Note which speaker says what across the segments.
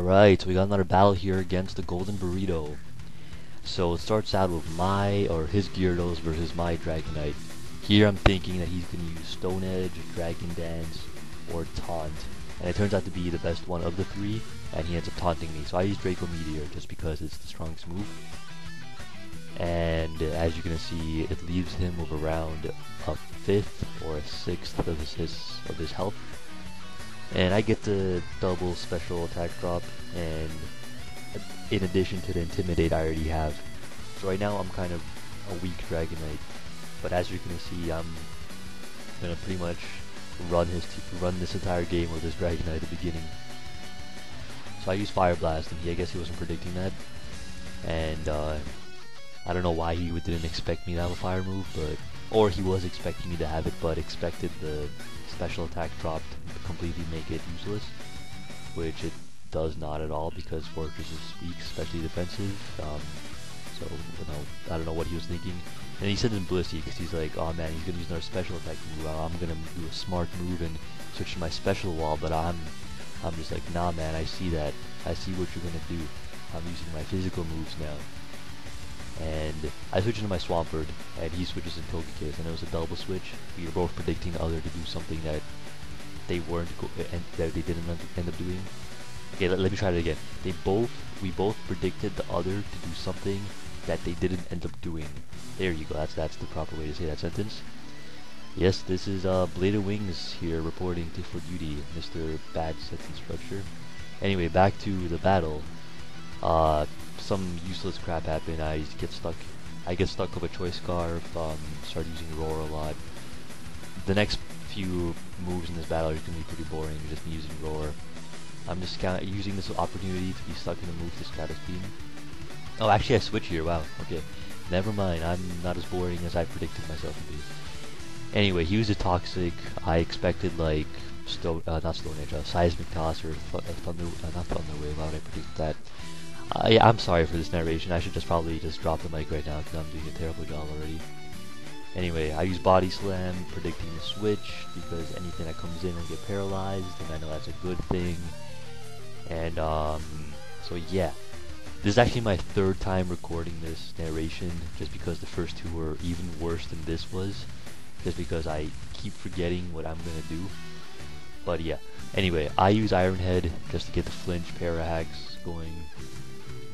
Speaker 1: Alright, so we got another battle here against the Golden Burrito. So it starts out with his Gyarados versus my Dragonite. Here I'm thinking that he's going to use Stone Edge, Dragon Dance, or Taunt. And it turns out to be the best one of the three, and he ends up taunting me. So I use Draco Meteor just because it's the strongest move. And as you can see, it leaves him with around a fifth or a sixth of his health. And I get the double special attack drop, and in addition to the Intimidate I already have. So right now I'm kind of a weak Dragonite, but as you're gonna see, I'm gonna pretty much run this entire game with this Dragonite at the beginning. So I use Fire Blast, and I guess he wasn't predicting that, and I don't know why he didn't expect me to have a fire move, or he was expecting me to have it, but expected the special attack drop to completely make it useless, which it does not at all because Fortress is weak, especially defensive. So I don't know what he was thinking. And he said in Blissey because he's like, oh man, he's gonna use another special attack move. Well, I'm gonna do a smart move and switch to my special wall, but I'm just like, nah man, I see that. I see what you're gonna do. I'm using my physical moves now. And I switch into my Swampert, and he switches into Togekiss, and it was a double switch. We were both predicting the other to do something that they didn't end up doing. Okay, let me try it again. We both predicted the other to do something that they didn't end up doing. There you go. That's the proper way to say that sentence. Yes, this is Bladed Wings here reporting for duty, Mr. Bad Sentence Structure. Anyway, back to the battle. Some useless crap happened. I get stuck with a Choice Scarf, start using Roar a lot. The next few moves in this battle are going to be pretty boring, just me using Roar. I'm just kind of using this opportunity to be stuck in a move to Status Beam. Oh, actually I switch here, wow, okay. Never mind, I'm not as boring as I predicted myself to be. Anyway, he was a Toxic. I expected like, not Stone Edge, Seismic Toss or Thunder, not Thunder Wave, why would I predict that? I'm sorry for this narration. I should probably just drop the mic right now because I'm doing a terrible job already. Anyway, I use Body Slam, predicting the switch, because anything that comes in will get paralyzed, and I know that's a good thing. And so yeah, this is actually my third time recording this narration, just because the first two were even worse than this was, just because I keep forgetting what I'm gonna do. But yeah, anyway, I use Iron Head just to get the flinch Parahags going.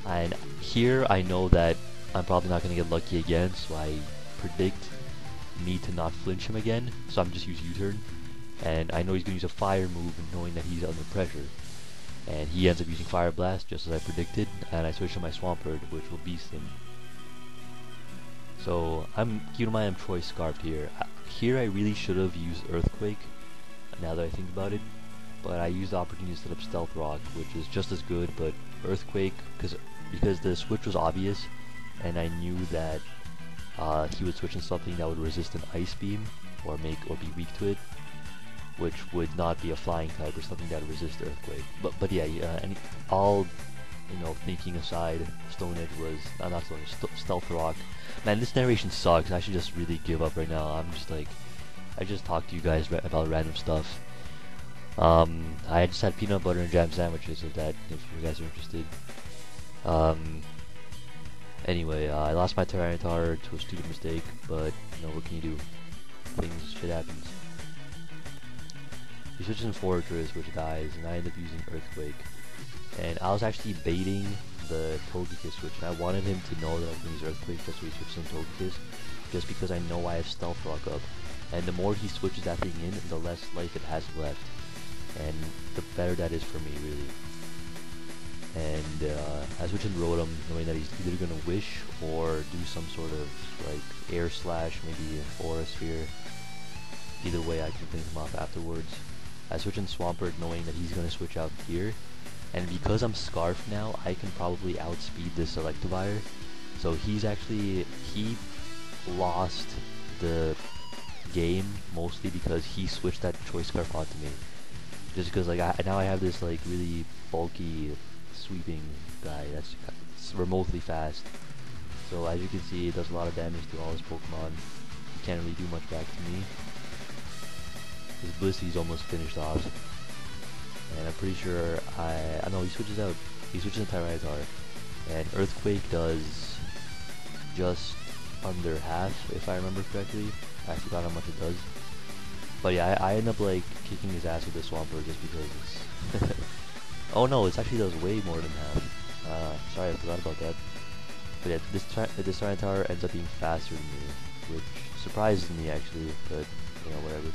Speaker 1: And here I know that I'm probably not going to get lucky again, so I predict me to not flinch him again, so I'm just use U-turn. And I know he's going to use a fire move, knowing that he's under pressure. And he ends up using Fire Blast, just as I predicted, and I switch to my Swampert, which will beast him. So, keep in mind I'm Choice Scarfed here. Here I really should have used Earthquake, now that I think about it. But I used the opportunity to set up Stealth Rock, which is just as good, but Earthquake, because the switch was obvious, and I knew that he would switch in something that would resist an Ice Beam, or be weak to it, which would not be a Flying type, or something that would resist Earthquake. But yeah, and all, thinking aside, Stone Edge was, not Stone Edge, Stealth Rock. Man, this narration sucks. I should just really give up right now. I'm just like, I just talked to you guys about random stuff. I just had peanut butter and jam sandwiches, if you guys are interested. Anyway, I lost my Tyranitar to a stupid mistake, but, what can you do? Shit happens. He switches in Fortress, which dies, and I end up using Earthquake. And I was actually baiting the Togekiss switch, and I wanted him to know that I was going to use Earthquake just so he switches in Togekiss, just because I know I have Stealth Rock up. And the more he switches that thing in, the less life it has left. And the better that is for me, really. And I switch in Rotom, knowing that he's either going to Wish or do some sort of like Air Slash, maybe a Aura Sphere. Either way, I can finish him off afterwards. I switch in Swampert, knowing that he's going to switch out here. And because I'm Scarfed now, I can probably outspeed this Electivire. So he lost the game mostly because he switched that Choice Scarf onto me. Just because now I have this like really bulky sweeping guy that's remotely fast. So as you can see, it does a lot of damage to all his Pokemon. He can't really do much back to me. His Blissey's almost finished off. and I'm pretty sure I know he switches out. He switches into Tyranitar, and Earthquake does just under half, if I remember correctly. I forgot how much it does. But yeah, I end up like kicking his ass with the Swampert just because it's oh no, it actually does way more than half. Sorry, I forgot about that. But yeah, this Tyranitar ends up being faster than me, which surprises me actually, but you know, whatever.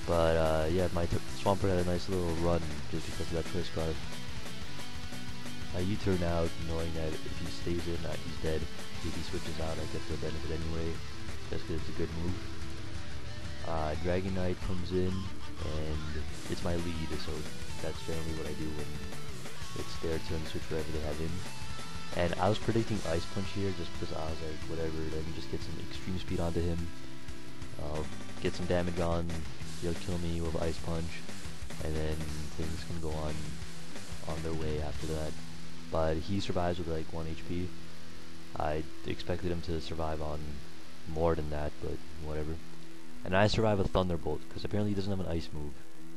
Speaker 1: But yeah, my Swampert had a nice little run just because of that Twist Scarf. I U-turn out knowing that if he stays in, he's dead. If he switches out, I get the benefit anyway, just because it's a good move. Dragonite comes in, and it's my lead, so that's generally what I do when it's their turn to switch wherever they have in. And I was predicting Ice Punch here just because I was like, whatever, let me just get some extreme speed onto him. I'll get some damage on, he'll kill me with Ice Punch, and then things can go on their way after that. But he survives with like 1 HP. I expected him to survive on more than that, but whatever. And I survive a Thunderbolt, because apparently he doesn't have an Ice move.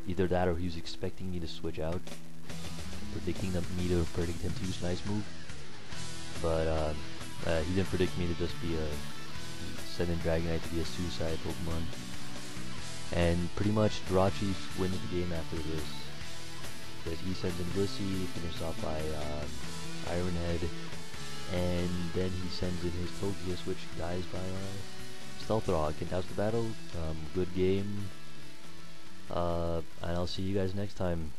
Speaker 1: Either that or he was expecting me to switch out, predicting me to predict him to use an Ice move. But he didn't predict me to just be send in Dragonite to be a suicide Pokemon. And pretty much Jirachi wins the game after this. Because he sends in Blissey, finished off by Iron Head, and then he sends in his Togekiss, which dies by Stealth Rock. And that's the battle. Good game. And I'll see you guys next time.